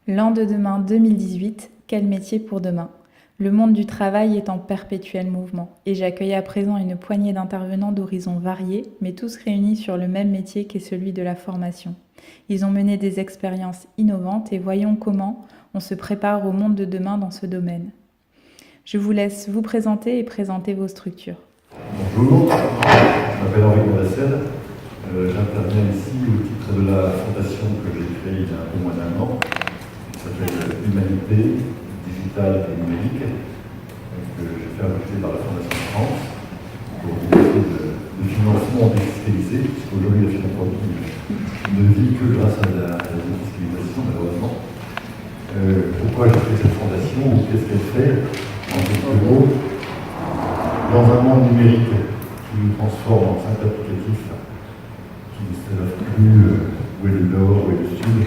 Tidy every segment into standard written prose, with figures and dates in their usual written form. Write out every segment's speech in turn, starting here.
L'an de demain 2018, quel métier pour demain? Le monde du travail est en perpétuel mouvement et j'accueille à présent une poignée d'intervenants d'horizons variés, mais tous réunis sur le même métier qu'est celui de la formation. Ils ont mené des expériences innovantes et voyons comment on se prépare au monde de demain dans ce domaine. Je vous laisse vous présenter et présenter vos structures. Bonjour, je m'appelle Henri Bourressel. J'interviens ici au titre de la fondation que j'ai créée il y a un peu moins d'un an, qui s'appelle Humanité, Digitale et Numérique, que j'ai fait ajouter par la Fondation de France pour éviter de financement défiscalisé, puisqu'aujourd'hui la philanthropie ne vit que grâce à la défiscalisation, malheureusement. Pourquoi j'ai fait cette fondation ou qu'est-ce qu'elle fait? En quelques mots, dans un monde numérique qui nous transforme en simple applicatif, qui ne savent plus où est le nord, où est le sud,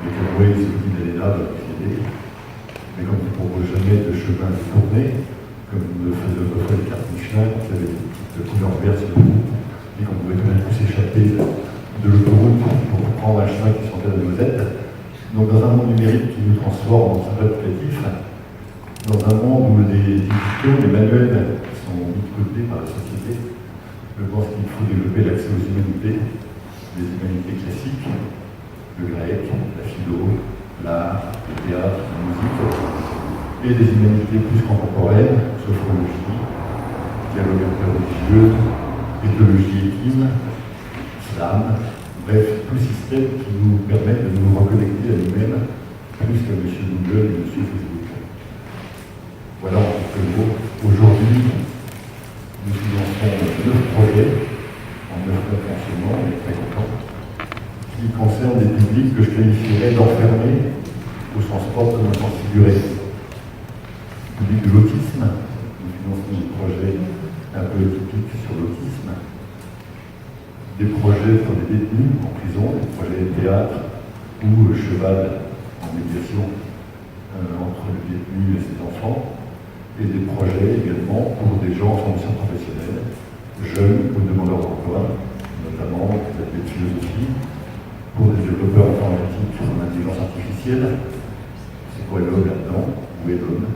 mais comme où il se dit d'aller là, de l'aider, mais comme ne propose jamais de chemin de tournée, comme le faisait autrefois les cartes Michelin, qui avaient des petites couleurs vertes sur le bout, et qu'on pouvait tout d'un coup s'échapper de l'autoroute pour prendre un chemin qui sentait la noisette. Donc dans un monde numérique qui nous transforme en simple applicatif, dans un monde où les digitaux, les manuels sont mis de côté par la société, je pense qu'il faut développer l'accès aux humanités, les humanités classiques, le grec, la philo, l'art, le théâtre, la musique, et des humanités plus contemporaines, sophrologie, dialogue interreligieux, éthologie équine, islam, bref, tout système qui nous permet de nous reconnecter à nous-mêmes plus qu'à M. Google et M. Facebook. Voilà en quelques mots. Aujourd'hui, nous finançons 9 projets en 9 mois de fonctionnement, on est très contents, qui concernent des publics que je qualifierais d'enfermés au sens propre comme au sens figuré. Le public de l'autisme, nous finançons des projets un peu typiques sur l'autisme, des projets pour des détenus en prison, des projets de théâtre ou cheval en médiation entre le détenu et ses enfants, et des projets également pour des gens en formation professionnelle, jeunes ou demandeurs d'emploi, notamment des ateliers de philosophie, pour des développeurs informatiques en intelligence artificielle. C'est quoi l'homme là-dedans? Où est l'homme?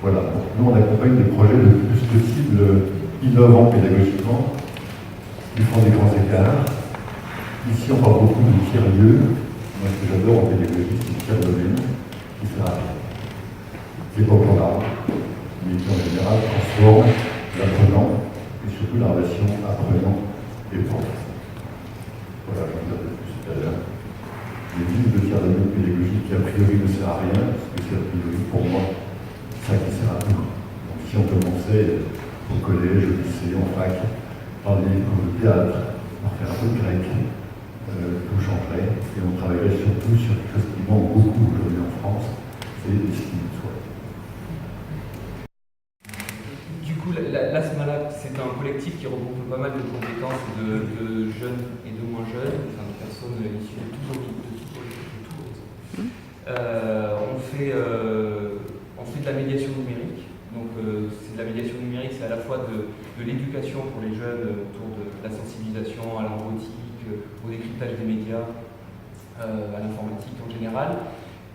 Voilà, donc nous on accompagne des projets le plus possible innovants pédagogiquement, qui font des grands écarts. Ici on parle beaucoup de tiers-lieux. Moi ce que j'adore en pédagogie, c'est le tiers-domaine, qui sert à rien. C'est pas pour l'arbre, mais qui en général transforme l'apprenant et surtout la relation apprenant et prof. Voilà, je vous en dire plus tout à l'heure. Les lignes de tiers-domaine pédagogique qui a priori ne sert à rien, parce que c'est a priori pour moi ça qui sert à tout. Donc si on commençait au collège, au lycée, en fac, par des cours de théâtre, par faire un peu de grec, tout changerait et on travaillerait surtout sur quelque chose qui manque beaucoup aujourd'hui en France, c'est l'estime de soi. Du coup, l'ASMALAB, c'est un collectif qui regroupe pas mal de compétences de jeunes et de moins jeunes, enfin de personnes issues de tous horizons. On fait de la médiation numérique. Donc, c'est de la médiation numérique, c'est à la fois de l'éducation pour les jeunes autour de la sensibilisation à la robotique, au décryptage des médias, à l'informatique en général.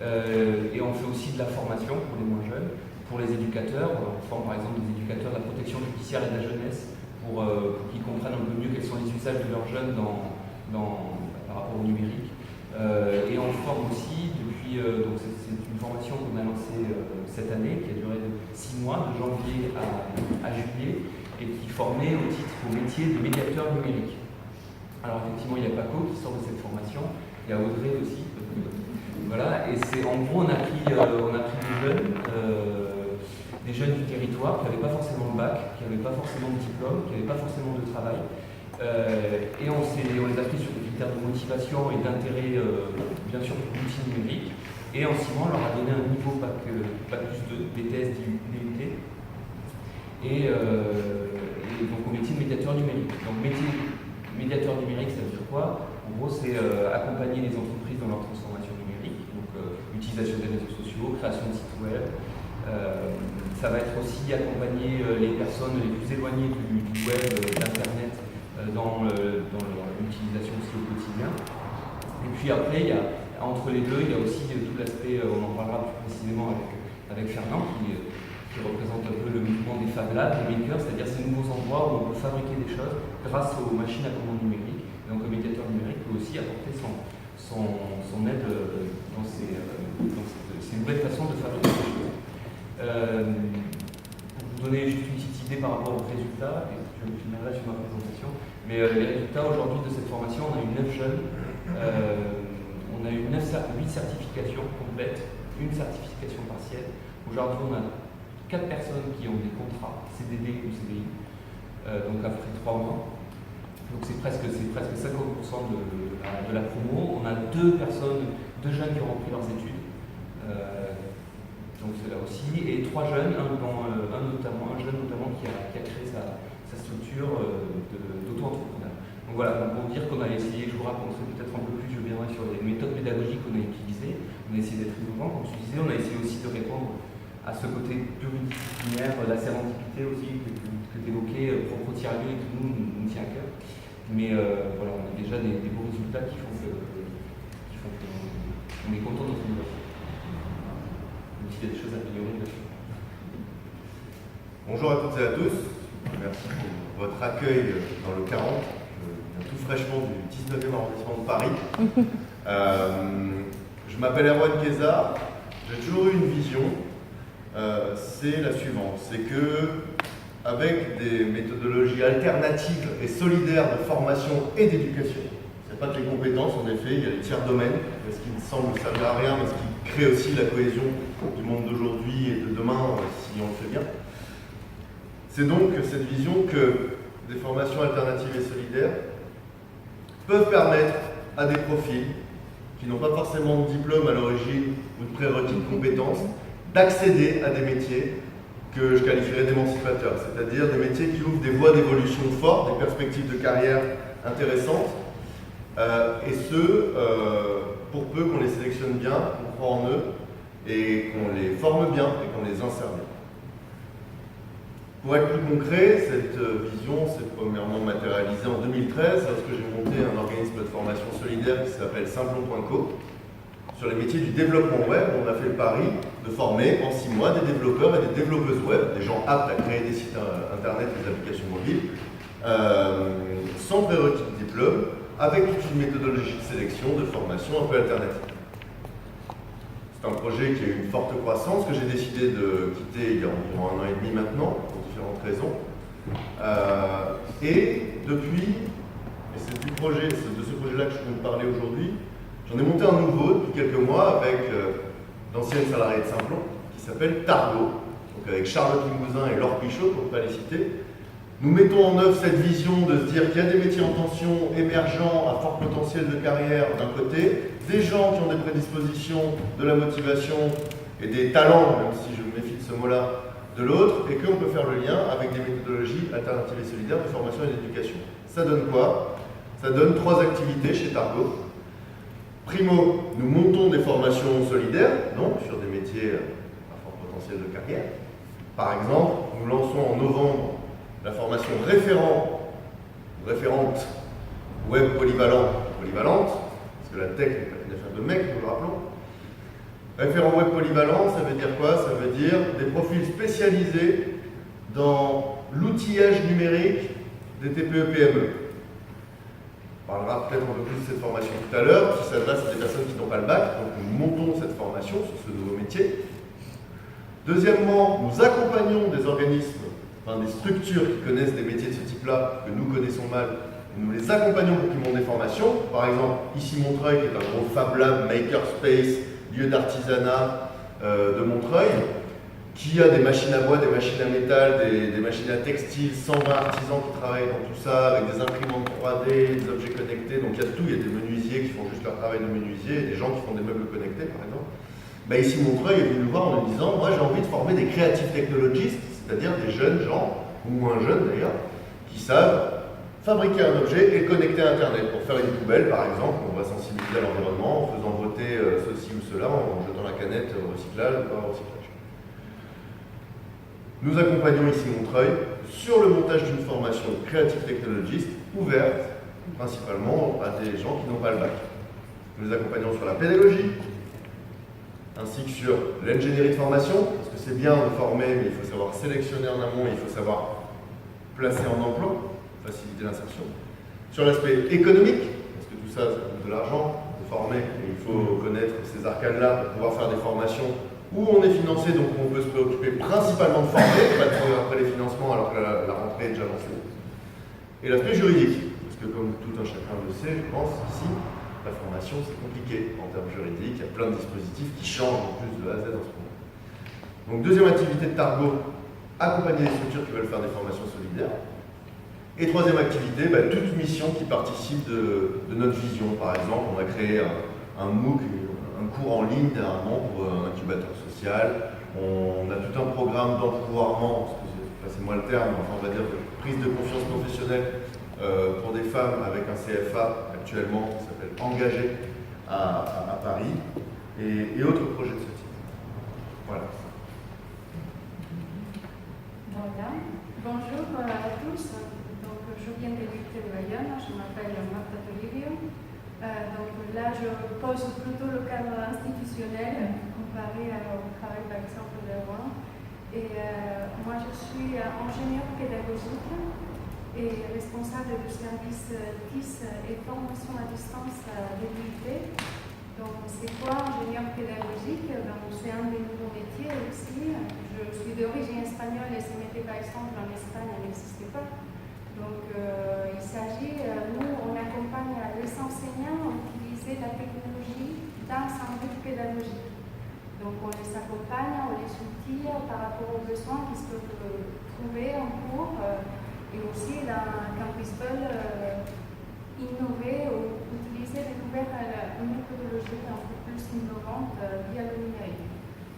Et on fait aussi de la formation pour les moins jeunes. Pour les éducateurs, on forme par exemple des éducateurs de la protection judiciaire et de la jeunesse pour qu'ils comprennent un peu mieux quels sont les usages de leurs jeunes par rapport au numérique. Et on forme aussi depuis, donc c'est une formation qu'on a lancée cette année, qui a duré de 6 mois, de janvier à juillet, et qui formait au métier de médiateur numérique. Alors effectivement, il y a Paco qui sort de cette formation, il y a Audrey aussi. Voilà, et c'est en gros on a pris des jeunes du territoire qui n'avaient pas forcément le bac, qui n'avaient pas forcément de diplôme, qui n'avaient pas forcément de travail. Et on les a pris sur des critères de motivation et d'intérêt, bien sûr, pour l'outil numérique. Et en 6 mois, on leur a donné un niveau bac plus 2, BTS DUT. Et donc au métier de médiateur numérique. Donc métier médiateur numérique, ça veut dire quoi? En gros, c'est accompagner les entreprises dans leur transformation numérique, donc utilisation des réseaux sociaux, création de sites web. Ça va être aussi accompagner les personnes les plus éloignées du web, d'Internet, dans l'utilisation aussi au quotidien. Et puis après, il y a Entre les deux, il y a aussi tout l'aspect, on en parlera plus précisément avec Fernand, qui représente un peu le mouvement des Fab Labs, des makers, c'est-à-dire ces nouveaux endroits où on peut fabriquer des choses grâce aux machines à commande numérique. Et donc le médiateur numérique peut aussi apporter son aide dans ces nouvelles façons de fabriquer des choses. Pour vous donner juste une petite idée par rapport aux résultats, et je finirai sur ma présentation, mais les résultats aujourd'hui de cette formation, on a eu 9 jeunes, on a eu 8 certifications complètes, une certification partielle. Aujourd'hui, on a 4 personnes qui ont des contrats CDD ou CDI, donc après 3 mois. Donc c'est presque 50% de la promo. On a 2 jeunes qui ont repris leurs études, donc c'est là aussi, et 3 jeunes, un jeune notamment qui a créé sa structure d'auto-entrepreneur. Donc voilà, pour dire qu'on a essayé, je vous raconterai peut-être un peu plus, je viendrai sur les méthodes pédagogiques qu'on a utilisées. On a essayé d'être innovant, comme je disais, on a essayé aussi de répondre à ce côté pluridisciplinaire, la sérendipité aussi, que tu évoquais, propre au tiers lieu et qui nous tient à cœur. Mais voilà, on a déjà des beaux résultats qui font qu'on est content de notre innovation. Même s'il y a des choses à améliorer là-dessus. Bonjour à toutes et à tous. Merci pour votre accueil dans le 40. Je viens tout fraîchement du 19e arrondissement de Paris. Je m'appelle Erwan Keza. J'ai toujours eu une vision. C'est la suivante, c'est que avec des méthodologies alternatives et solidaires de formation et d'éducation, c'est pas que les compétences, en effet, il y a les tiers domaines, ce qui me semble servir à rien, mais ce qui crée aussi la cohésion du monde d'aujourd'hui et de demain, si on le fait bien. C'est donc cette vision que des formations alternatives et solidaires peuvent permettre à des profils qui n'ont pas forcément de diplôme à l'origine ou de prérequis de compétences d'accéder à des métiers que je qualifierais d'émancipateurs, c'est-à-dire des métiers qui ouvrent des voies d'évolution fortes, des perspectives de carrière intéressantes, et pour peu qu'on les sélectionne bien, qu'on croit en eux, et qu'on les forme bien, et qu'on les insère bien. Pour être plus concret, cette vision s'est premièrement matérialisée en 2013, lorsque j'ai monté un organisme de formation solidaire qui s'appelle Simplon.co, sur les métiers du développement web. On a fait le pari de former en 6 mois des développeurs et des développeuses web, des gens aptes à créer des sites internet et des applications mobiles, sans prérequis de diplôme, avec toute une méthodologie de sélection, de formation un peu alternative. C'est un projet qui a eu une forte croissance, que j'ai décidé de quitter il y a environ 1 an et demi maintenant, pour différentes raisons. Et depuis, et c'est de ce projet-là que je peux vous parler aujourd'hui, j'en ai monté un nouveau depuis quelques mois avec d'anciennes salariées de Simplon qui s'appelle Targo, donc avec Charlotte Limousin et Laure Pichot, pour ne pas les citer. Nous mettons en œuvre cette vision de se dire qu'il y a des métiers en tension, émergents, à fort potentiel de carrière d'un côté, des gens qui ont des prédispositions, de la motivation et des talents, même si je me méfie de ce mot-là, de l'autre, et qu'on peut faire le lien avec des méthodologies alternatives et solidaires de formation et d'éducation. Ça donne quoi? Ça donne 3 activités chez Targo. Primo, nous montons des formations solidaires, donc sur des métiers à fort potentiel de carrière. Par exemple, nous lançons en novembre la formation référente web polyvalente, parce que la tech n'est pas une affaire de mec, nous le rappelons. Référent web polyvalent, ça veut dire quoi? Ça veut dire des profils spécialisés dans l'outillage numérique des TPE-PME. On parlera peut-être un peu plus de cette formation tout à l'heure, qui s'adresse à des personnes qui n'ont pas le bac, donc nous montons cette formation sur ce nouveau métier. Deuxièmement, nous accompagnons des organismes, des structures qui connaissent des métiers de ce type-là, que nous connaissons mal, et nous les accompagnons pour qu'ils montent des formations. Par exemple, ici Montreuil, qui est un gros Fab Lab, Makerspace, lieu d'artisanat de Montreuil, qui a des machines à bois, des machines à métal, des machines à textile, 120 artisans qui travaillent dans tout ça, avec des imprimantes 3D, des objets connectés, donc il y a tout, il y a des menuisiers qui font juste leur travail de menuisier, et des gens qui font des meubles connectés par exemple. Ici Montreuil est venu nous voir en nous disant, moi j'ai envie de former des creative technologistes, c'est-à-dire des jeunes gens, ou moins jeunes d'ailleurs, qui savent fabriquer un objet et le connecter à Internet. Pour faire une poubelle par exemple, on va sensibiliser à l'environnement en faisant voter ceci ou cela, en jetant la canette au recyclage ou pas au recyclage. Nous accompagnons ici Montreuil sur le montage d'une formation Creative Technologist ouverte principalement à des gens qui n'ont pas le bac. Nous les accompagnons sur la pédagogie, ainsi que sur l'ingénierie de formation, parce que c'est bien de former, mais il faut savoir sélectionner en amont, il faut savoir placer en emploi, faciliter l'insertion. Sur l'aspect économique, parce que tout ça, ça coûte de l'argent, de former, et il faut connaître ces arcanes-là pour pouvoir faire des formations où on est financé, donc on peut se préoccuper principalement de former, pas de courir après les financements alors que la rentrée est déjà lancée. Et l'aspect juridique, parce que comme tout un chacun le sait, je pense, ici, la formation c'est compliqué en termes juridiques, il y a plein de dispositifs qui changent en plus de A à Z en ce moment. Donc deuxième activité de Targo, accompagner les structures qui veulent faire des formations solidaires. Et troisième activité, toute mission qui participe de notre vision. Par exemple, on a créé un MOOC, un cours en ligne dernièrement pour un incubateur social. On a tout un programme d'empouvoirment, passez-moi le terme, enfin on va dire de prise de confiance professionnelle pour des femmes avec un CFA actuellement qui s'appelle Engagé à Paris et autres projets de ce type. Voilà. Voilà. Bonjour à tous. Donc, je viens de l'île de Bayonne, je m'appelle Marta Toribio. Donc là, je pose plutôt le cadre institutionnel comparé au travail par exemple de moi. Et moi, je suis ingénieure pédagogique et responsable du service TIS et formation à distance de l'UIT. Donc, c'est quoi ingénieur pédagogique? C'est un des nouveaux métiers aussi. Je suis d'origine espagnole et ce métier, par exemple, en Espagne n'existait pas. Donc, il s'agit, nous, on accompagne les enseignants à utiliser la technologie dans un but pédagogique. Donc, on les accompagne, on les outille par rapport aux besoins qu'ils peuvent trouver en cours et aussi quand ils veulent innover ou utiliser, découvrir une méthodologie un peu plus innovante via le numérique.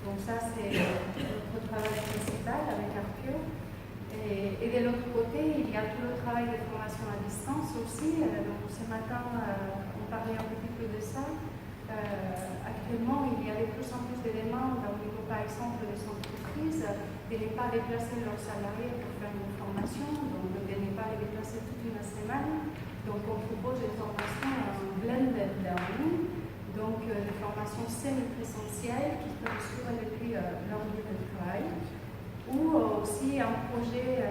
Donc, ça, c'est notre travail principal avec Arthur. Et de l'autre côté, il y a tout le travail de formation à distance aussi. Donc, ce matin, on parlait un petit peu de ça. Actuellement, il y a de plus en plus de demandes au niveau, par exemple, des entreprises, de ne pas déplacer leurs salariés pour faire une formation, donc de ne pas les déplacer toute une semaine. Donc, on propose des formations en blended learning, donc des formations semi-présentielles qui peuvent suivre depuis leur lieu de travail. Ou aussi un projet,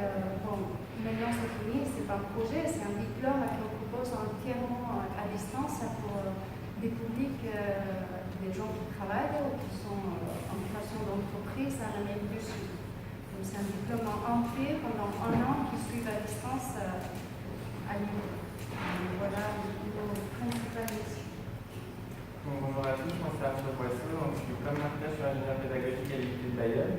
maintenant c'est fini, c'est pas un projet, c'est un diplôme qu'on propose entièrement à distance pour des publics, des gens qui travaillent ou qui sont en création d'entreprise en Amérique du Sud. Donc c'est un diplôme entier pendant 1 an qui suit à distance à Lyon. Voilà nos principales missions. Bonjour à tous, je m'appelle Arthur Boisseau, je suis comme Martin, je suis ingénieur pédagogique à l'IUT de Bayonne.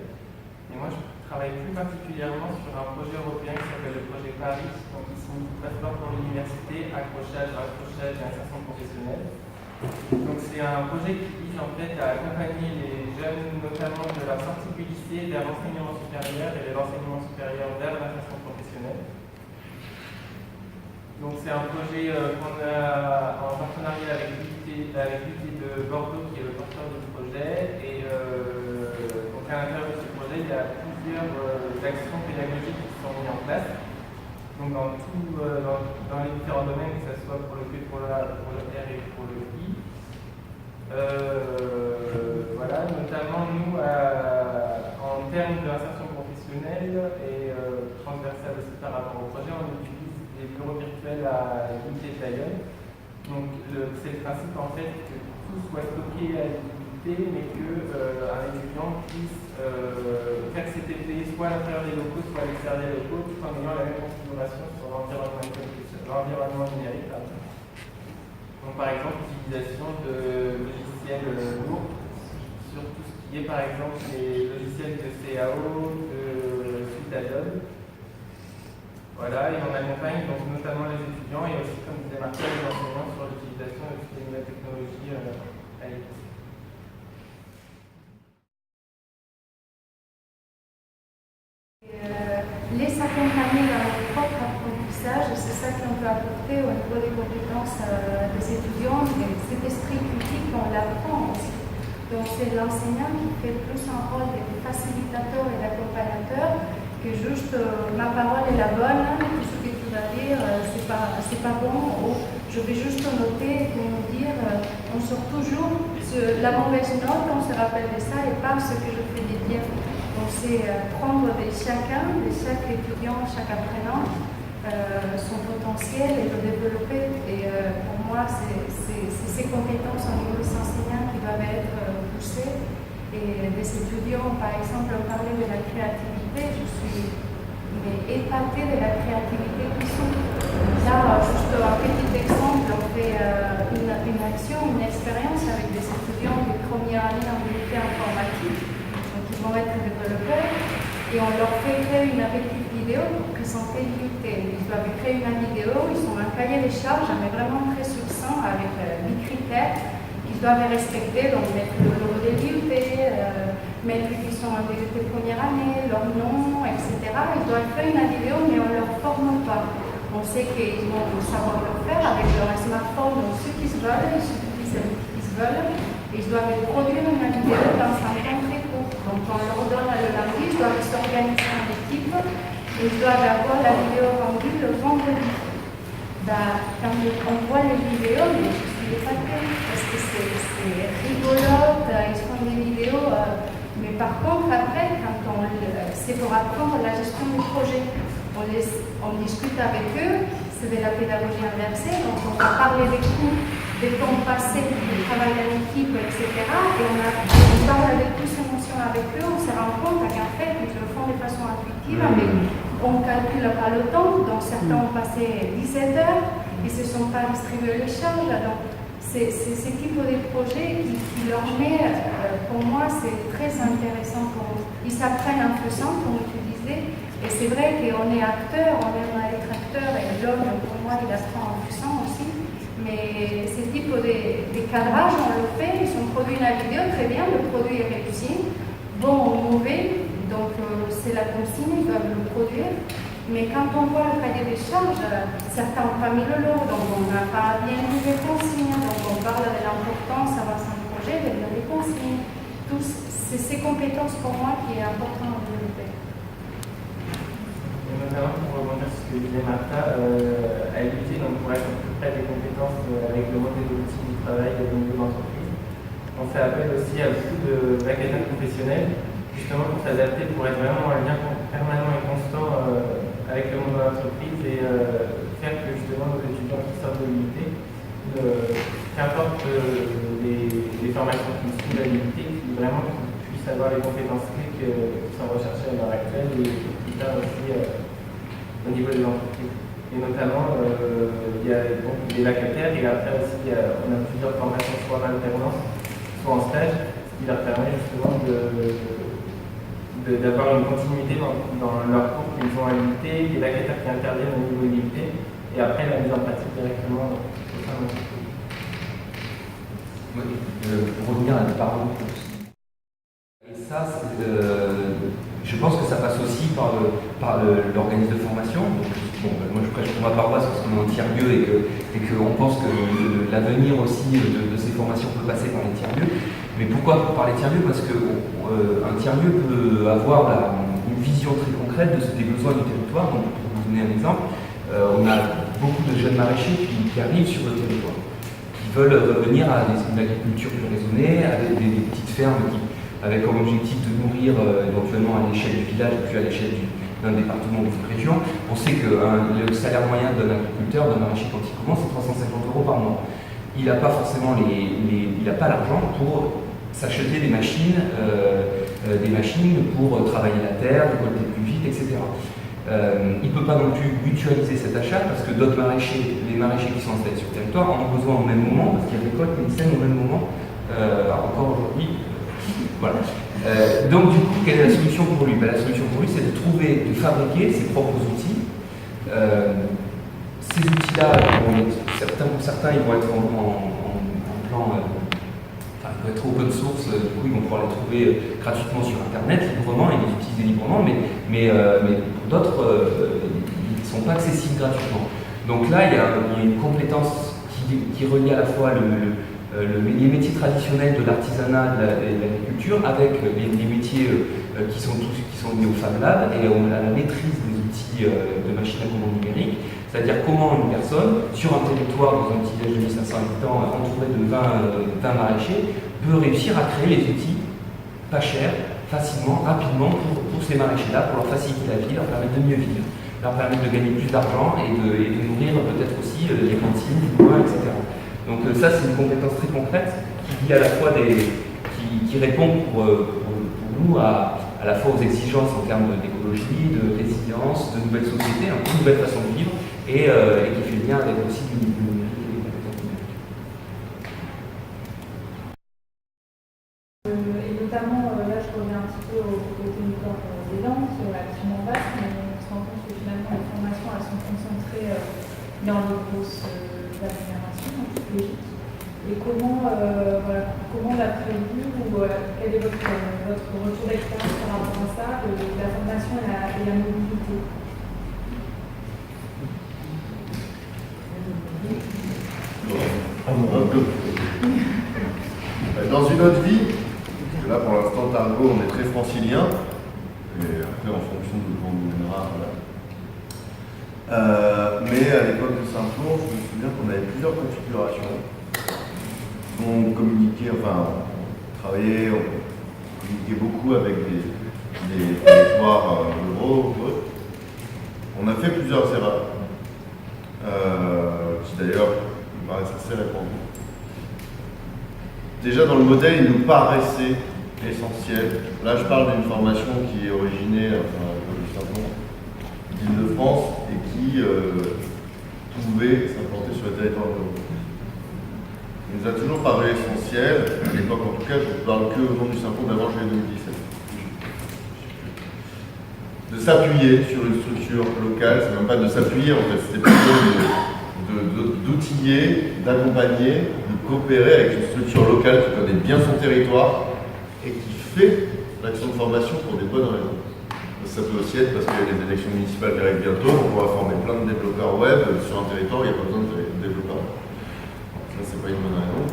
Et moi, je travaille plus particulièrement sur un projet européen qui s'appelle le projet Paris, donc qui signifie passeport pour l'université, accrochage et insertion professionnelle. Donc c'est un projet qui vise en fait à accompagner les jeunes, notamment de la sortie du lycée vers l'enseignement supérieur et de l'enseignement supérieur vers l'insertion professionnelle. Donc c'est un projet qu'on a en partenariat avec l'UT de Bordeaux qui est le porteur du projet et donc à l'intérieur de ce projet il y a plusieurs actions pédagogiques qui sont mises en place. Donc dans les différents domaines, que ce soit pour le Q, pour le R et pour le I. Voilà, notamment nous en termes d'insertion professionnelle et transversale aussi par rapport au projet, on utilise des bureaux virtuels à l'unité de Bayonne. Donc c'est le principe en fait que tout soit stocké à l'unité, mais qu'un étudiant puisse faire ses TP soit à l'intérieur des locaux, soit à l'extérieur des locaux, tout en ayant la même configuration sur l'environnement numérique. Donc par exemple l'utilisation de logiciels lourds sur tout ce qui est par exemple les logiciels de CAO, de suite Adobe. Voilà, et on accompagne donc notamment les étudiants et aussi, comme disait Martin, les enseignants sur l'utilisation de toutes les nouvelles technologies à l'école. Les accompagner dans leur propre apprentissage, c'est ça qu'on peut apporter au niveau des compétences des étudiants, et cet esprit critique, on l'apprend aussi. Donc c'est l'enseignant qui fait plus un rôle de facilitateur et d'accompagnateur que juste ma parole est la bonne, tout ce que tu vas dire c'est pas bon, ou je Je vais juste noter pour nous dire, on sort toujours la mauvaise note, on se rappelle de ça et pas ce que je fais de bien. On sait prendre de chaque étudiant, chaque apprenant, son potentiel et le développer. Et pour moi, c'est ces compétences au niveau des enseignants qui doivent être poussées. Et des étudiants, par exemple, on parlait de la créativité, je suis épatée de la créativité qu'ils sont. Là, juste un petit exemple, on fait une action, une expérience avec des étudiants de première année en unité informatique, donc ils vont être développeurs, et on leur fait créer une petite vidéo pour présenter l'IUT. Ils doivent créer une vidéo, ils ont un cahier de charges, mais vraiment très succinct, avec 8 critères qu'ils doivent respecter, donc mettre le logo de l'IUT, mettre qu'ils sont en DUT première année, leur nom, etc. Ils doivent faire une vidéo, mais on ne leur forme pas. On sait qu'ils vont savoir le faire avec leur smartphone, donc ce qu'ils veulent, ce qu'ils veulent. Ils doivent produire une vidéo dans un temps très court. Donc on leur donne le lundi, ils doivent s'organiser en équipe, et ils doivent avoir la vidéo rendue le vendredi. Quand on voit les vidéos, mais je suis épatée, parce que c'est rigolote, ils font des vidéos, mais par contre, après, c'est pour apprendre la gestion du projet. On discute avec eux, c'est de la pédagogie inversée, donc on va parler des cours, des temps passés, du travail en équipe, etc. Et on parle de toutes ces notions avec eux, on se rend compte qu'en fait, ils le font de façon intuitive, mais on ne calcule pas le temps, donc certains ont passé 17 heures, ils ne se sont pas distribués les charges, donc c'est ce type de projet qui leur met, pour moi, c'est très intéressant pour eux. Ils s'apprennent en faisant, comme tu disais. Et c'est vrai qu'on est acteur, on aime être acteur, et l'homme, pour moi, il apprend en faisant aussi. Mais ce type de cadrage, on le fait, ils ont produit une vidéo, très bien, le produit est réussi, bon ou mauvais, donc c'est la consigne, ils doivent le produire. Mais quand on voit le cahier des charges, certains n'ont pas mis le lot, donc on n'a pas bien mis les consignes, donc on parle de l'importance avant un projet, de les consignes. C'est ces compétences pour moi qui est important à développer. Et notamment pour rebondir sur ce que disait Martha, à l'UT, donc pour être plus près des compétences avec le mode évolutif du travail au niveau de l'entreprise, on fait appel aussi à beaucoup de vacataires professionnels, justement pour s'adapter, pour être vraiment en lien permanent et constant avec le monde de l'entreprise et faire que justement nos étudiants qui sortent de l'UT, qu'importe les formations qu'ils suivent à l'UT, vraiment qu'ils puissent avoir les compétences clés qui sont recherchées à l'heure actuelle et plus tard aussi au niveau des entreprises. Et notamment, il y a donc des vacataires et après aussi on a plusieurs formations soit en alternance, soit en stage, ce qui leur permet justement d'avoir une continuité dans leur cours qu'ils ont à l'UT, des vacataires qui interviennent au niveau de l'UT et après la mise en pratique directement au sein de l'entreprise. Oui, pour revenir à la parole. Et ça, je pense que ça passe aussi par l'organisme de formation. Donc, bon, moi je prêche pour ma paroisse parce qu'on est en tiers-lieu et qu'on pense que l'avenir aussi de ces formations peut passer par les tiers-lieux. Mais pourquoi par les tiers-lieux? Parce qu'un tiers-lieu peut avoir une vision très concrète des besoins du territoire. Donc, pour vous donner un exemple, on a beaucoup de jeunes maraîchers qui arrivent sur le territoire, qui veulent revenir à une agriculture plus raisonnée, avec des petites fermes avec comme objectif de nourrir éventuellement à l'échelle du village et puis à l'échelle d'un département ou d'une région. On sait que le salaire moyen d'un agriculteur, d'un maraîcher quand il commence, c'est 350 € par mois. Il n'a pas forcément il n'a pas l'argent pour s'acheter des machines pour travailler la terre, récolter plus vite, etc. Il ne peut pas non plus mutualiser cet achat parce que d'autres maraîchers, les maraîchers qui sont installés sur le territoire, en ont besoin au même moment parce qu'ils récoltent et ils sèment au même moment. Encore aujourd'hui. Voilà. Donc du coup, quelle est la solution pour lui? La solution pour lui, c'est de fabriquer ses propres outils. Ces outils-là, pour certains, ils vont être en plan, ils vont être open source, du coup ils vont pouvoir les trouver gratuitement sur Internet, librement, et les utiliser librement, mais pour d'autres, ils ne sont pas accessibles gratuitement. Donc là, il y a une compétence qui relie à la fois les métiers traditionnels de l'artisanat et de l'agriculture avec les métiers qui sont liés au Fab Lab et à la maîtrise des outils de machines à commande numérique. C'est-à-dire comment une personne, sur un territoire dans un petit village de 1500 habitants, entouré de 20 maraîchers, peut réussir à créer les outils pas chers, facilement, rapidement pour ces maraîchers-là, pour leur faciliter la vie, leur permettre de mieux vivre, leur permettre de gagner plus d'argent et de nourrir peut-être aussi les cantines, les moulins, etc. Donc ça, c'est une compétence très concrète qui à la fois qui répond pour nous à la fois aux exigences en termes d'écologie, de résilience, de nouvelles sociétés, un peu de nouvelles façons de vivre, et qui fait lien avec aussi du numérique et des compétences numériques. Et notamment, là je reviens un petit peu au territoire des Landes, qui est relativement vaste, mais on se rend compte que finalement les formations elles sont concentrées dans les grosses agglomérations, en toute logique. Et comment, comment d'après vous, quel est votre retour d'expérience par rapport à ça, la formation et la mobilité? Dans une autre vie, là pour l'instant Targo on est très francilien, et après en fonction de où on nous mènera, voilà. Mais à l'époque de Saint-Flour, je me souviens qu'on avait plusieurs configurations. On communiquait, enfin on travaillait, on communiquait beaucoup avec des territoires ruraux. On a fait plusieurs erreurs, qui d'ailleurs me paraissent assez répandues. Déjà dans le modèle, il nous paraissait essentiel. Là, je parle d'une formation qui est originaire d'Île-de-France et qui pouvait s'implanter sur le territoire rural. Il nous a toujours paru essentiel, à l'époque en tout cas, je ne parle que au nom du Saint-Pont d'avant juillet 2017, de s'appuyer sur une structure locale, c'est même pas de s'appuyer en fait, c'était plutôt d'outiller, d'accompagner, de coopérer avec une structure locale qui connaît bien son territoire et qui fait l'action de formation pour des bonnes raisons. Ça peut aussi être parce qu'il y a les élections municipales qui arrivent bientôt, on pourra former plein de développeurs web sur un territoire où il n'y a pas besoin de développeurs. Ça, c'est pas une bonne raison.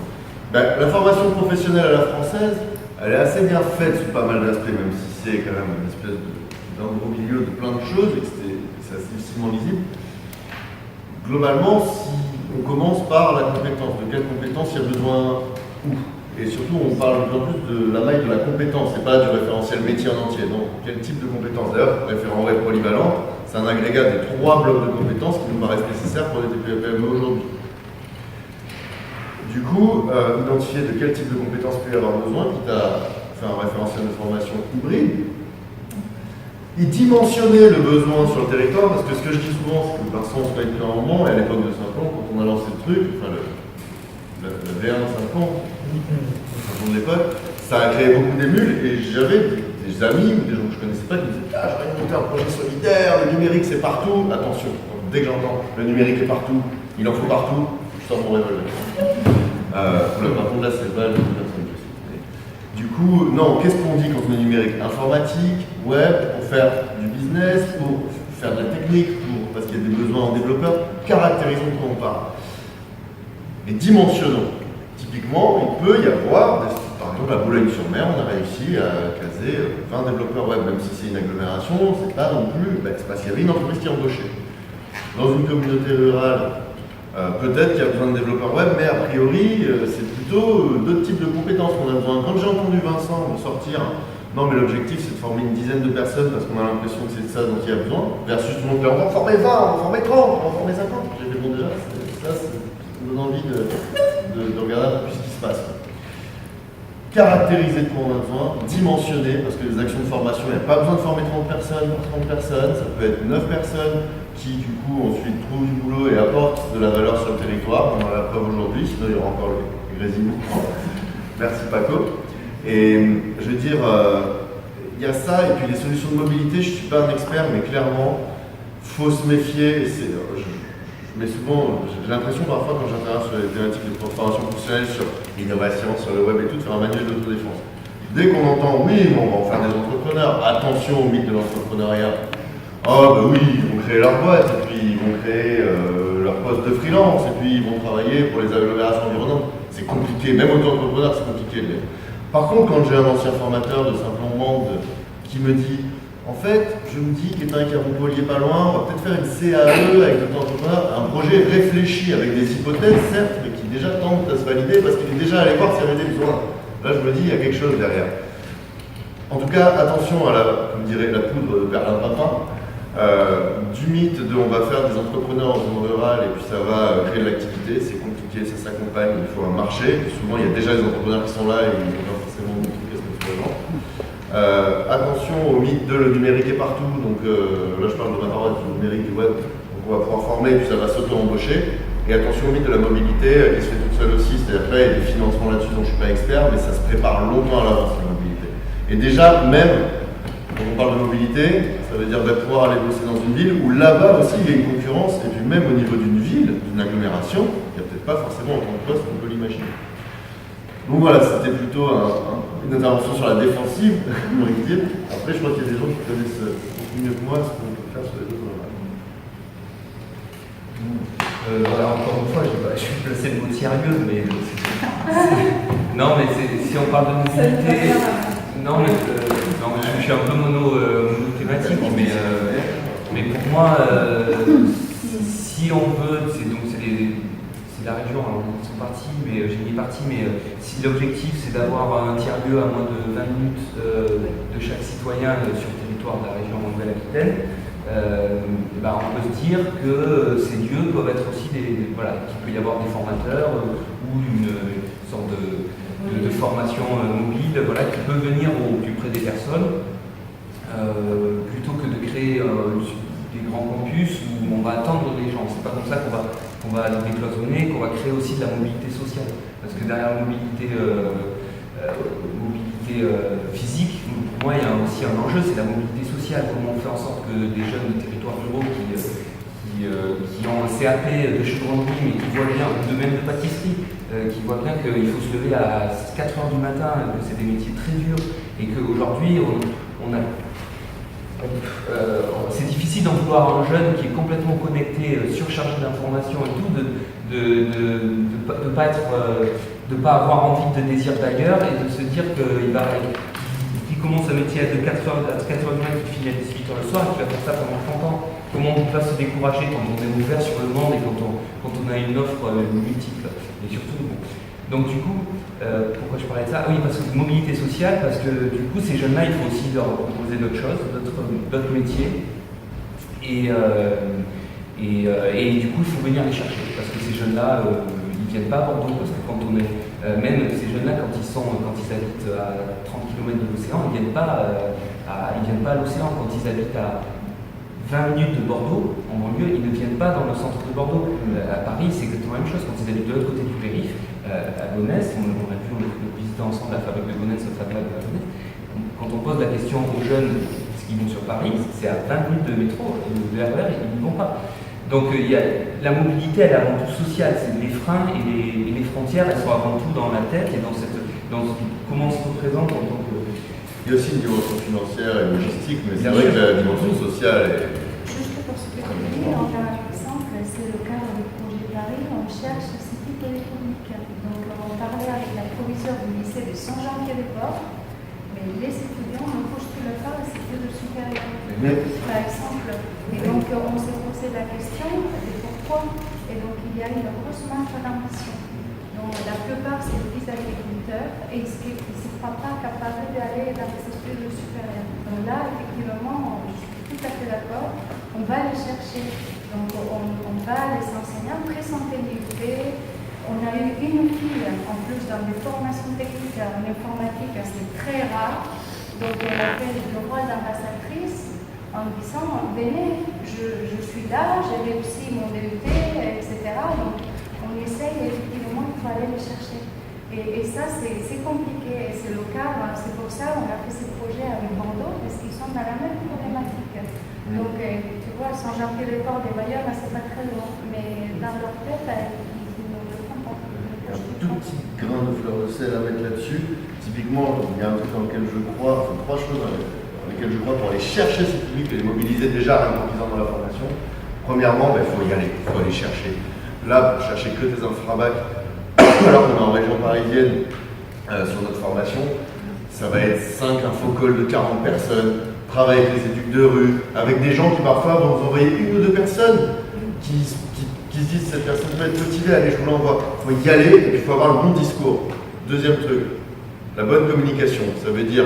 La formation professionnelle à la française, elle est assez bien faite sous pas mal d'aspects, même si c'est quand même une espèce d'un gros milieu de plein de choses et que c'est assez difficilement lisible. Globalement, si on commence par la compétence, de quelle compétence il y a besoin où? Et surtout, on parle de plus en plus de la maille de la compétence, et pas du référentiel métier en entier. Donc, quel type de compétences? D'ailleurs, référent web polyvalent, c'est un agrégat des 3 blocs de compétences qui nous paraissent nécessaires pour les TPE-PME aujourd'hui. Du coup, identifier de quel type de compétences peut y avoir besoin, quitte à faire un référentiel de formation hybride, et dimensionner le besoin sur le territoire, parce que ce que je dis souvent, c'est que Vincent se fait depuis un moment, et à l'époque de Saint-Pont, quand on a lancé le truc, enfin le V1 Saint-Pont, de l'époque, ça a créé beaucoup d'émules, et j'avais des amis ou des gens que je ne connaissais pas qui me disaient « Ah, je vais monter un projet solidaire, le numérique c'est partout ». Attention, dès que j'entends « le numérique est partout, il en faut partout », je sors mon revolver. Par contre là c'est pas le personne que c'est. Du coup, non, qu'est-ce qu'on dit quand on est numérique? Informatique, web, pour faire du business, pour faire de la technique, parce qu'il y a des besoins en développeurs, caractérisons de quoi on parle. Et dimensionnons. Typiquement, il peut y avoir, par exemple à Boulogne-sur-Mer, on a réussi à caser 20 développeurs web, même si c'est une agglomération, c'est pas non plus, c'est parce qu'il y avait une entreprise qui embauchait. Dans une communauté rurale, peut-être qu'il y a besoin de développeurs web, mais a priori, c'est plutôt d'autres types de compétences qu'on a besoin. Quand j'ai entendu Vincent me sortir, non mais l'objectif c'est de former une dizaine de personnes parce qu'on a l'impression que c'est de ça dont il y a besoin, versus tout le monde qui on va en former 20, on va en former 30, on va en former 50. J'ai fait bon déjà, ça me donne envie de regarder un peu plus ce qui se passe. Caractériser de quoi on a besoin, dimensionner, parce que les actions de formation, il n'y a pas besoin de former 30 personnes pour 30 personnes, ça peut être 9 personnes qui du coup ensuite trouvent du boulot et apportent de la valeur sur le territoire. On en a la preuve aujourd'hui, sinon il y aura encore les résumés. Merci Paco. Et je veux dire, il y a ça, et puis les solutions de mobilité, je ne suis pas un expert, mais clairement, il faut se méfier. Mais souvent, j'ai l'impression parfois quand j'interviens sur les thématiques de formation professionnelle, sur l'innovation, sur le web et tout, de faire un manuel d'autodéfense. Dès qu'on entend, oui, on va en faire des entrepreneurs, attention au mythe de l'entrepreneuriat. Oh, ben oui, ils vont créer leur boîte, et puis ils vont créer leur poste de freelance, et puis ils vont travailler pour les agglomérations environnantes. C'est compliqué, même auto-entrepreneur, c'est compliqué de l'être. Par contre, quand j'ai un ancien formateur de Saint-Pont-Mende qui me dit En fait, je me dis qu'étant avec un Montpellier pas loin, on va peut-être faire une CAE avec notre entrepreneur, un projet réfléchi avec des hypothèses, certes, mais qui déjà tente à se valider parce qu'il est déjà allé voir s'il y avait des besoins. Là, je me dis, il y a quelque chose derrière. En tout cas, attention à comme dirait la poudre de Berlin Papin, du mythe de on va faire des entrepreneurs en zone rurale et puis ça va créer de l'activité, c'est compliqué, ça s'accompagne, il faut un marché. Souvent, il y a déjà des entrepreneurs qui sont là et ils n'ont pas forcément de trucs à se mettre devant. Attention au mythe de le numérique est partout, donc là je parle de ma parole du numérique du web, donc on va pouvoir former puis ça va s'auto-embaucher. Et attention au mythe de la mobilité qui se fait toute seule aussi, c'est-à-dire que là il y a des financements là-dessus dont je ne suis pas expert, mais ça se prépare longtemps à l'avance la mobilité. Et déjà, même quand on parle de mobilité, ça veut dire pouvoir aller bosser dans une ville où là-bas aussi il y a une concurrence, et puis même au niveau d'une ville, d'une agglomération, il n'y a peut-être pas forcément autant de postes qu'on peut l'imaginer. Donc voilà, c'était plutôt une intervention sur la défensive, on pourrait dire. Après, je crois qu'il y a des gens qui connaissent mieux que moi ce qu'on peut faire sur les autres domaines. Voilà, encore une fois, je suis placé le mot sérieux, mais non, mais si on parle de mobilité, non, je suis un peu monothématique, mais pour moi, si on veut, c'est la région, alors ils sont partis, mais j'ai mis parti, mais si l'objectif c'est d'avoir un tiers-lieu à moins de 20 minutes de chaque citoyen sur le territoire de la région Nouvelle-Aquitaine, on peut se dire que ces lieux peuvent être aussi qu'il peut y avoir des formateurs ou une sorte de formation mobile qui peut venir au plus près des personnes, plutôt que de créer des grands campus où on va attendre les gens. C'est pas comme ça qu'on va décloisonner, qu'on va créer aussi de la mobilité sociale. Parce que derrière la mobilité physique, pour moi, il y a aussi un enjeu, c'est la mobilité sociale. Comment on fait en sorte que des jeunes des territoires ruraux qui ont un CAP de chaudronnerie, mais qui voient bien, de même de pâtisserie, qui voient bien qu'il faut se lever à 4 h du matin, que c'est des métiers très durs, et qu'aujourd'hui, c'est difficile d'en vouloir à un jeune qui est complètement connecté, surchargé d'informations et tout, de pas avoir envie de désir d'ailleurs et de se dire qu'il commence un métier à 4 h du matin, qui finit à 18 h le soir, et qui va faire ça pendant 30 ans. Comment on ne peut pas se décourager quand on est ouvert sur le monde et quand on a une offre multiple. Et surtout, donc du coup, pourquoi je parlais de ça? Oui, parce que mobilité sociale, parce que du coup, ces jeunes-là, il faut aussi leur proposer d'autres choses, d'autres métiers. Et du coup, il faut venir les chercher, parce que ces jeunes-là, ils ne viennent pas à Bordeaux, parce que quand on est... même ces jeunes-là, quand ils habitent à 30 km de l'océan, ils ne viennent pas à l'océan. Quand ils habitent à 20 minutes de Bordeaux, en banlieue, ils ne viennent pas dans le centre de Bordeaux. À Paris, c'est exactement la même chose. Quand ils habitent de l'autre côté du périph', à Gonesse, on a visité ensemble la fabrique de Gonesse, la fabrique de Gonesse. Quand on pose la question aux jeunes qui vont sur Paris, c'est à 20 minutes de métro, de RER, ils n'y vont pas. Donc la mobilité, elle est avant tout sociale. C'est les freins et les frontières, elles sont avant tout dans la tête et dans comment on se représente en tant que... Il y a aussi une dimension financière et logistique, mais c'est vrai que la dimension sociale est... Juste pour ce que tu dis, en par exemple, c'est le cas du projet Paris, on cherche ce site téléphonique. Donc on parlait avec la proviseure du lycée de Saint-Jean-Pied-de-Port, mais les étudiants ne postulent pas au cycle de supérieur, par exemple. Et donc on s'est posé la question de pourquoi. Et donc il y a une grosse manque d'ambition. Donc la plupart c'est des agriculteurs et ils ne sont pas capables d'aller dans les études supérieures. Donc là, effectivement, je suis tout à fait d'accord, on va les chercher. Donc on va les enseignants présenter l'UP. On a eu une fille en plus dans des formations techniques en informatique, c'est très rare. Donc on a fait le rôle d'ambassadrice en disant venez, je suis là, j'ai réussi mon DUT, etc. Donc on essaye effectivement, il faut aller les chercher. Et ça, c'est compliqué, et c'est le cas, c'est pour ça qu'on a fait ce projet avec Bordeaux, parce qu'ils sont dans la même problématique. Donc, tu vois, Saint-Jean-Pied-de-Port des Bayonnes, c'est pas très loin, mais dans leur tête, ils ne le font pas. Un tout petit grain de fleur de sel à mettre là-dessus. Typiquement, il y a un truc dans lequel je crois, enfin, 3 choses dans lesquelles je crois pour aller chercher ce public et les mobiliser déjà en qu'ils dans la formation. Premièrement, il faut y aller, il faut aller chercher. Là, pour chercher que des infrabacs, alors qu'on est en région parisienne sur notre formation, ça va être 5 infocalls de 40 personnes, travaille avec les éducs de rue, avec des gens qui parfois vont vous envoyer une ou deux personnes qui se disent cette personne peut être motivée, allez, je vous l'envoie. Il faut y aller et puis il faut avoir le bon discours. Deuxième truc, la bonne communication. Ça veut dire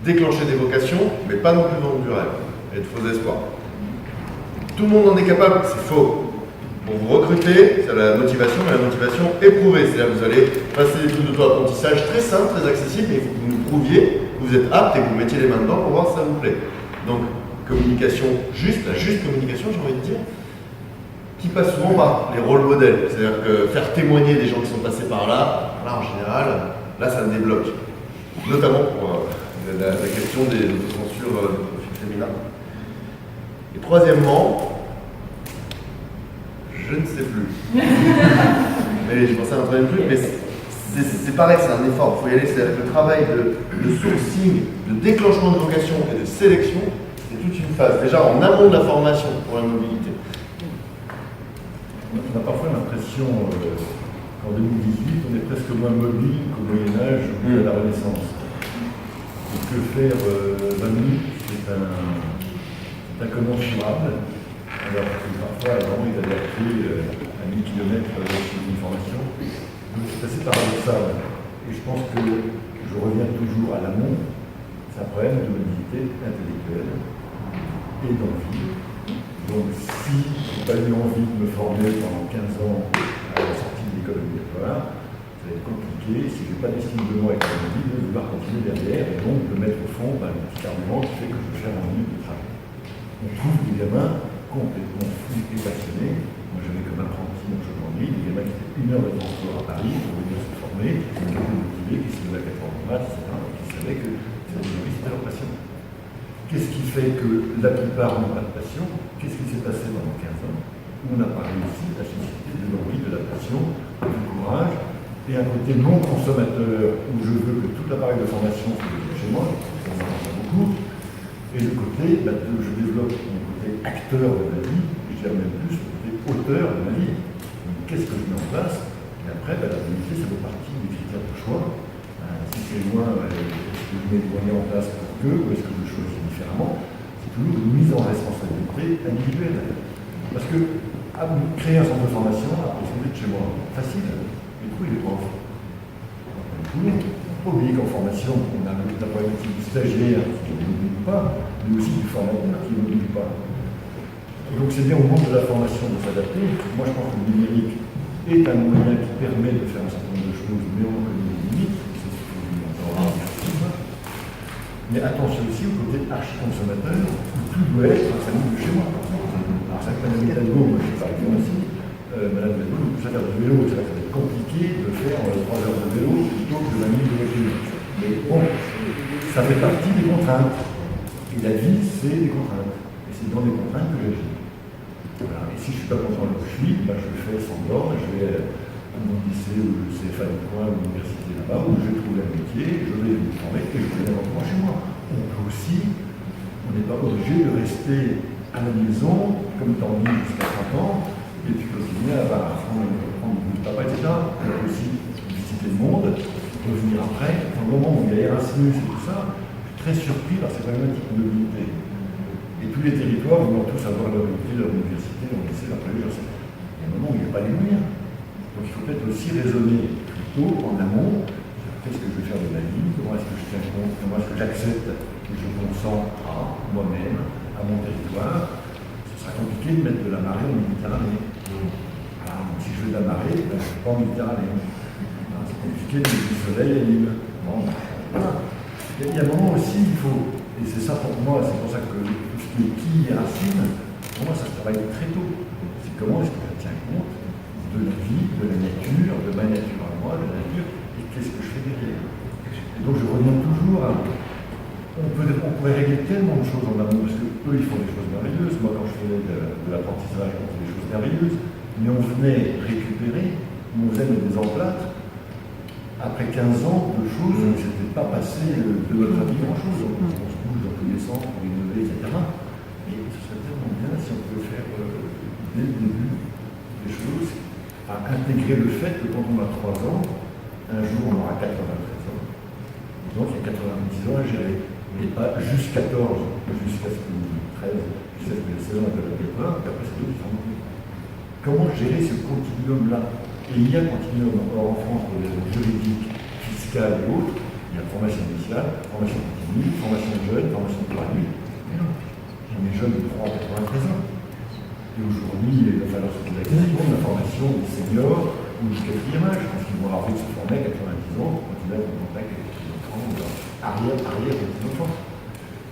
déclencher des vocations, mais pas non plus vendre du rêve et de faux espoirs. Tout le monde en est capable, c'est faux. Pour vous recruter, c'est la motivation, mais la motivation éprouvée. C'est-à-dire que vous allez passer des trucs d'auto-apprentissage très simples, très accessibles, et il faut que vous nous prouviez que vous êtes apte et que vous mettiez les mains dedans pour voir si ça vous plaît. Donc, communication juste, la juste communication, j'ai envie de dire, qui passe souvent par les rôles modèles. C'est-à-dire que faire témoigner des gens qui sont passés par là, en général, là, ça me débloque. Notamment pour la question des autocensures de profil féminin. Et troisièmement, je ne sais plus. Mais je pensais à un troisième truc, mais c'est pareil, c'est un effort, il faut y aller, c'est-à-dire que le travail de sourcing, de déclenchement de vocation et de sélection, c'est toute une phase, déjà en amont de la formation pour la mobilité. On a parfois l'impression qu'en 2018, on est presque moins mobile qu'au Moyen-Âge ou à la Renaissance. Et que faire 20 minutes, c'est un commensurable. Alors que parfois, avant, il avait appris à 1000 km sur une formation. Donc c'est assez paradoxal. Et je pense que je reviens toujours à l'amont. C'est un problème de mobilité intellectuelle et d'envie. Donc si je n'ai pas eu envie de me former pendant 15 ans à la sortie de l'école obligatoire, ça va être compliqué. Si je n'ai pas d'estime de moi et que j'ai envie de vouloir continuer derrière, et donc de mettre au fond un petit argument qui fait que je vais faire un minute de travail. On trouve des gamins complètement fous et passionnés. Moi j'avais comme apprenti dans je m'ennuie, des gamins qui étaient 1 heure de transport à Paris pour venir se former, qui étaient motivés, qui se levaient à 4 heures du mat, etc., et qui savaient que c'était leur passion. Qu'est-ce qui fait que la plupart n'ont pas de passion? Qu'est-ce qui s'est passé pendant 15 ans où on n'a pas réussi à susciter de l'envie, de la passion, du courage, et un côté non consommateur où je veux que tout l'appareil de formation soit chez moi, ça m'en pas beaucoup, et le côté, je développe mon côté acteur de ma vie, je dirais même plus le côté auteur de ma vie. Qu'est-ce que je mets en place? Et après, la mobilité, ça fait partie des critères de choix. Si c'est loin, est-ce que je mets des moyens en place pour que, ou est-ce que je choisis différemment? C'est toujours une mise en responsabilité individuelle. Parce que créer un centre de formation, à proximité de chez moi, facile, mais trouver les profs. Il ne faut pas oublier qu'en formation, on a la problématique du stagiaire qui ne mobile pas, mais aussi du formateur qui ne mobile pas. Et donc c'est bien au monde de la formation de s'adapter. Moi je pense que le numérique est un moyen qui permet de faire un certain nombre de choses, mais on connaît les limites, c'est ce qu'on aura. Mais attention aussi au côté archi-consommateur, où tout doit être un famille de chez moi. Alors ça, Madame Hidalgo, moi je suis par exemple aussi, Madame Hidalgo, nous pousse à faire du vélo, c'est vrai que ça va être compliqué de faire 3 heures de vélo plutôt que de 20 minutes de voiture. Mais bon, ça fait partie des contraintes. Et la vie, c'est des contraintes. Et c'est dans les contraintes que j'agis. Voilà. Et si je ne suis pas content de où je suis, je le fais sans borne, je vais à mon lycée ou le CFA du coin ou l'université là-bas, où je vais trouver un métier, je vais me former et je vais l'emploi chez moi. On peut aussi, on n'est pas obligé de rester à la maison, comme Tanguy jusqu'à 30 ans, et puis continuer à prendre du bout de papa, etc. On peut aussi visiter le monde, revenir après. Dans le moment où il y a Erasmus et tout ça, je suis très surpris par ces problématiques de mobilité. Et tous les territoires vont tous avoir leur mobilité, leur université, leur lycée, leur collège, il y a un moment où il n'y a pas les moyens. Donc il faut peut-être aussi raisonner plutôt en amont sur qu'est-ce que je vais faire de ma vie, comment est-ce que je tiens compte, comment est-ce que j'accepte que je consens à moi-même, à mon territoire. Ce sera compliqué de mettre de la marée en Méditerranée. Alors, si je veux de la marée, je ne vais pas en Méditerranée. C'est compliqué de mettre du soleil à l'île. Bon, voilà. Il y a un moment aussi, il faut, et c'est ça pour moi, c'est pour ça que tout ce qui est qui et racine, pour moi ça se travaille très tôt. C'est comment est-ce que je tiens compte de la vie, de la nature, de ma nature à moi, de la nature, et qu'est-ce que je fais derrière. Et donc je reviens toujours à... On pourrait régler tellement de choses en amont, parce qu'eux ils font des choses merveilleuses. Moi quand je faisais de l'apprentissage, on faisait des choses merveilleuses, mais on venait récupérer, on faisait mettre des emplâtres, après 15 ans de choses qui ne s'étaient pas passées de notre avis grand-chose. On se bouge dans tous les sens pour innover, etc. Et ce serait tellement bien si on pouvait faire dès le début des choses, à intégrer le fait que quand on a 3 ans, un jour on aura 93 ans. Donc il y a 90 ans à gérer. et pas juste 14, jusqu'à ce que 13, jusqu'à ce que les saisons de la P1, et après c'est d'autres qui sont montés. Comment gérer ce continuum-là? Et il y a continuum encore en France pour les raisons juridiques, fiscales et autres. Il y a formation initiale, formation continue, formation jeune, formation pour adultes. Mais non, on est jeune de 3 à 93 ans. Et aujourd'hui, il va falloir se poser la question de la formation des seniors ou du 4e âge. Je pense qu'ils vont avoir envie de se former à 90 ans quand ils être en contact avec les enfants, arrière des enfants.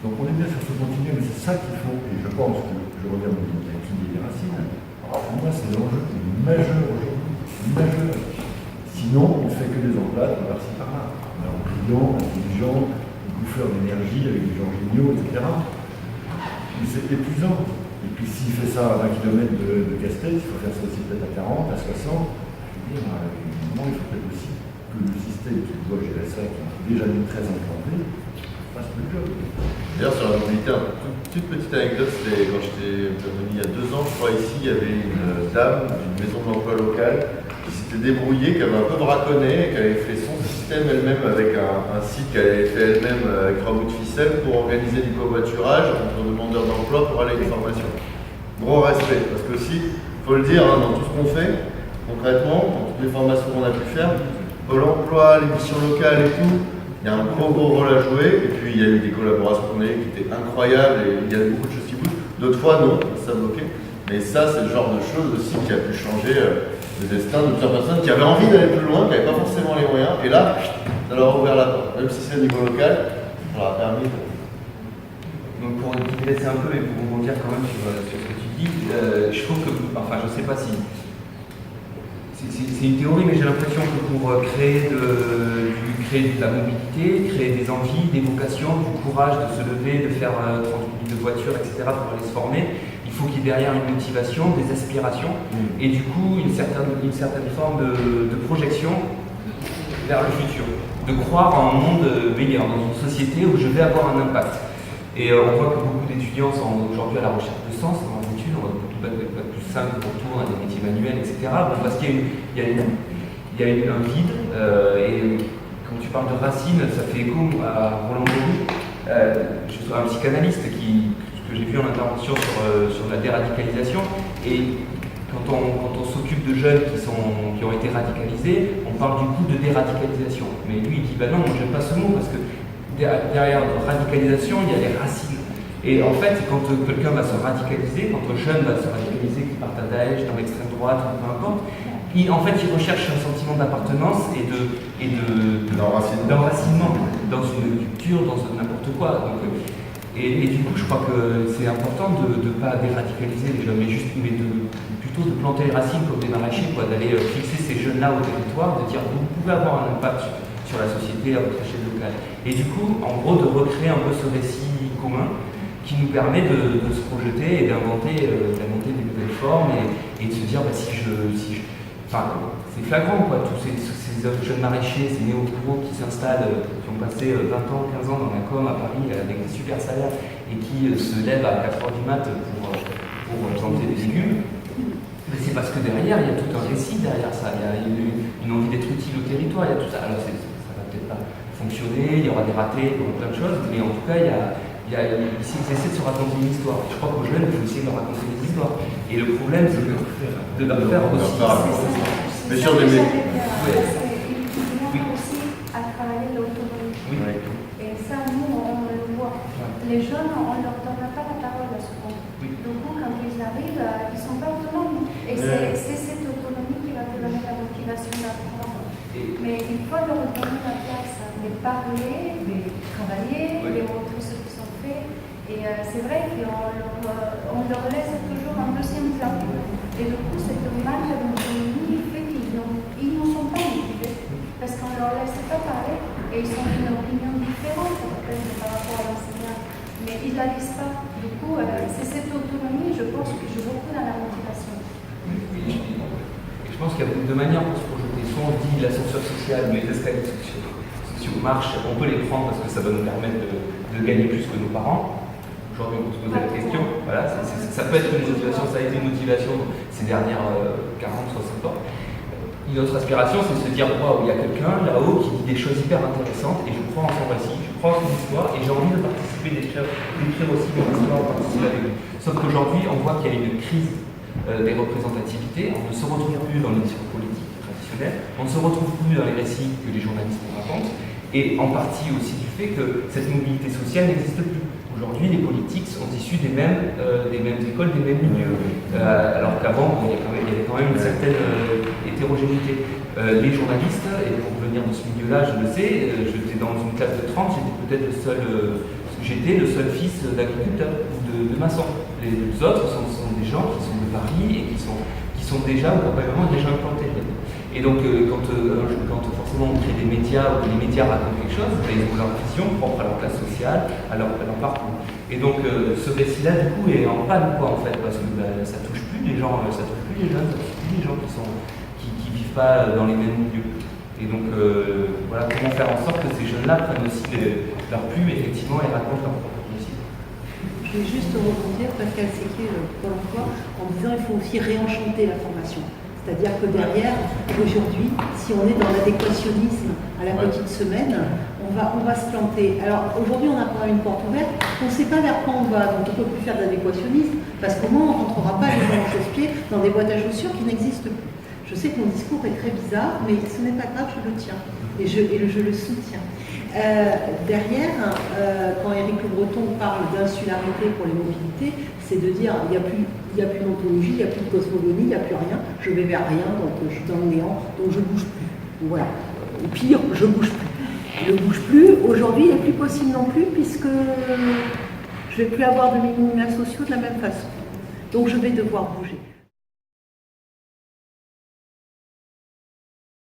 Donc on est bien sur ce continuum, mais c'est ça qu'il faut. Et je pense que, je reviens à des racines, pour moi c'est l'enjeu majeur aujourd'hui. Majeur. Sinon, on ne fait que des emplois par-ci par-là. Alors, brillants, intelligents, bouffeurs d'énergie avec des gens géniaux, etc. Mais c'est épuisant. Et puis s'il fait ça à 20 km de Castex, il faut faire ça aussi peut-être à 40, à 60. Je veux dire, à un moment, il faut peut-être aussi que le système qui doit gérer ça, qui est déjà mis très implanté, fasse le job. D'ailleurs, sur la mobilité, une toute petite anecdote, c'était quand j'étais venu il y a 2 ans, je crois, ici, il y avait une dame d'une maison de l'emploi locale qui s'était débrouillée, qui avait un peu braconné, qui avait fait son système elle-même avec un site qu'elle avait fait elle-même avec 3 bouts de ficelle pour organiser du covoiturage entre demandeurs d'emploi pour aller à une formation. Gros respect, parce que aussi, il faut le dire, hein, dans tout ce qu'on fait, concrètement, dans toutes les formations qu'on a pu faire, Pôle emploi, les missions locales et tout, il y a un gros rôle à jouer, et puis il y a eu des collaborations qu'on a eues qui étaient incroyables, et il y a beaucoup de choses qui bougent. D'autres fois, non, ça bloquait. Mais ça, c'est le genre de choses aussi qui a pu changer le destin de plusieurs personnes qui avaient envie d'aller plus loin, qui n'avaient pas forcément les moyens, et là, ça leur a ouvert la porte. Même si c'est au niveau local, ça leur a permis de... Donc pour digresser un peu et pour rebondir quand même sur ce que tu dis, je trouve que, enfin je sais pas si c'est une théorie, mais j'ai l'impression que pour créer de la mobilité, créer des envies, des vocations, du courage de se lever, de faire 30 minutes de voiture, etc. pour aller se former, il faut qu'il y ait derrière une motivation, des aspirations et du coup une certaine forme de projection vers le futur, de croire en un monde meilleur, dans une société où je vais avoir un impact. Et on voit que beaucoup d'étudiants sont aujourd'hui à la recherche de sens dans leurs études, on voit beaucoup de plus 5 retour à des métiers manuels, etc. Bon, parce qu'il y a un vide, et quand tu parles de racines, ça fait écho à Roland Gary. Je suis un psychanalyste que j'ai vu en intervention sur la déradicalisation, et quand on s'occupe de jeunes qui ont été radicalisés, on parle du coup de déradicalisation. Mais lui, il dit, bah non, moi j'aime pas ce mot, parce que derrière la radicalisation, il y a les racines. Et en fait, quand quelqu'un va se radicaliser, quand un jeune va se radicaliser, qu'il parte à Daesh, dans l'extrême droite, peu importe, il recherche un sentiment d'appartenance et d'enracinement dans une culture, dans n'importe quoi. Donc, et du coup, je crois que c'est important de ne pas déradicaliser les jeunes, mais plutôt de planter les racines comme des maraîchers, d'aller fixer ces jeunes-là au territoire, de dire vous pouvez avoir un impact sur la société à votre échelle locale. Et du coup, en gros, de recréer un peu ce récit commun qui nous permet de se projeter et d'inventer des nouvelles formes et de se dire, enfin, c'est flagrant, quoi, tous ces jeunes maraîchers, ces néo-bourreaux qui s'installent, qui ont passé 20 ans, 15 ans dans la com à Paris avec des super salaires et qui se lèvent à 4h du mat pour planter des légumes. Mais c'est parce que derrière, il y a tout un récit derrière ça, il y a une envie d'être utile au territoire, il y a tout ça. Alors ça va peut-être pas fonctionner, il y aura des ratés, plein de choses, mais en tout cas, ils essaient de se raconter une histoire. Je crois qu'aux jeunes, il faut essayer de leur raconter des histoires. Et le problème, c'est de leur faire aussi. Mais sur des métiers. Ils aussi à travailler l'autonomie. Oui. Et ça, nous, on le voit. Les jeunes, on ne leur donne pas la parole à ce moment. Donc, quand ils arrivent, ils ne sont pas autonomes. Et c'est cette autonomie qui va te donner la motivation d'apprendre. Mais il faut leur donner la place, de parler, de travailler, de montrer ce qu'ils ont fait. Et c'est vrai qu'on leur laisse toujours un deuxième plan. Et du coup, cette manque d'autonomie fait qu'ils ne sont pas motivés. Parce qu'on ne leur laisse pas parler et ils ont une opinion différente par rapport à l'enseignant. Mais ils ne la disent pas. Du coup, c'est cette autonomie, je pense, qui joue beaucoup dans la motivation. Je pense qu'il y a deux manières pour se projeter. Soit on dit l'ascenseur social, mais les escaliers sociaux marchent, on peut les prendre parce que ça va nous permettre de gagner plus que nos parents. Aujourd'hui, on peut se poser la question. Voilà, ça peut être une motivation, ça a été une motivation ces dernières 40-60 ans. Une autre aspiration, c'est de se dire waouh, il y a quelqu'un là-haut qui dit des choses hyper intéressantes et je crois en son récit, je crois pense son histoire et j'ai envie de participer, d'écrire aussi mon histoire, de participer avec lui. Sauf qu'aujourd'hui, on voit qu'il y a une crise des représentativités, on ne se retrouve plus dans les discours politiques traditionnels, on ne se retrouve plus dans les récits que les journalistes nous racontent, et en partie aussi du fait que cette mobilité sociale n'existe plus. Aujourd'hui, les politiques sont issus des mêmes écoles, des mêmes milieux, alors qu'avant, il y avait quand même une certaine hétérogénéité. Les journalistes, et pour venir de ce milieu-là, je le sais, j'étais dans une classe de 30, j'étais peut-être le seul fils d'agriculteur ou de maçon. Les autres sont des gens qui sont de Paris et qui sont déjà probablement déjà implantés. Et donc, quand forcément on crée des médias ou que les médias racontent quelque chose, ils ont leur vision propre à leur classe sociale, à leur parcours. Et donc, ce récit-là, du coup, est en panne, quoi, en fait, parce que ça touche plus les gens, ça touche plus les jeunes, ça touche plus les gens qui vivent pas dans les mêmes milieux. Et donc, voilà, comment faire en sorte que ces jeunes-là prennent aussi leur plume, effectivement, et racontent leur propre récit. Je vais juste rebondir, Pascal Séquier, Pôle emploi, en disant qu'il faut aussi réenchanter la formation. C'est-à-dire que derrière, aujourd'hui, si on est dans l'adéquationnisme à la petite semaine, on va se planter. Alors aujourd'hui, on a quand même une porte ouverte, on ne sait pas vers quoi on va, donc on ne peut plus faire d'adéquationnisme, parce qu'au moins on ne rentrera pas les gens en chausse-pied dans des boîtes à chaussures qui n'existent plus. Je sais que mon discours est très bizarre, mais ce n'est pas grave, je le tiens, et je le soutiens. Derrière, quand Éric Le Breton parle d'insularité pour les mobilités, c'est de dire il n'y a plus d'ontologie, il n'y a plus de cosmogonie, il n'y a plus rien, je vais vers rien, donc je suis dans le néant, donc je ne bouge plus. Donc, voilà. Ou pire, je ne bouge plus. Je ne bouge plus. Aujourd'hui, il n'est plus possible non plus, puisque je ne vais plus avoir de minima sociaux de la même façon. Donc je vais devoir bouger.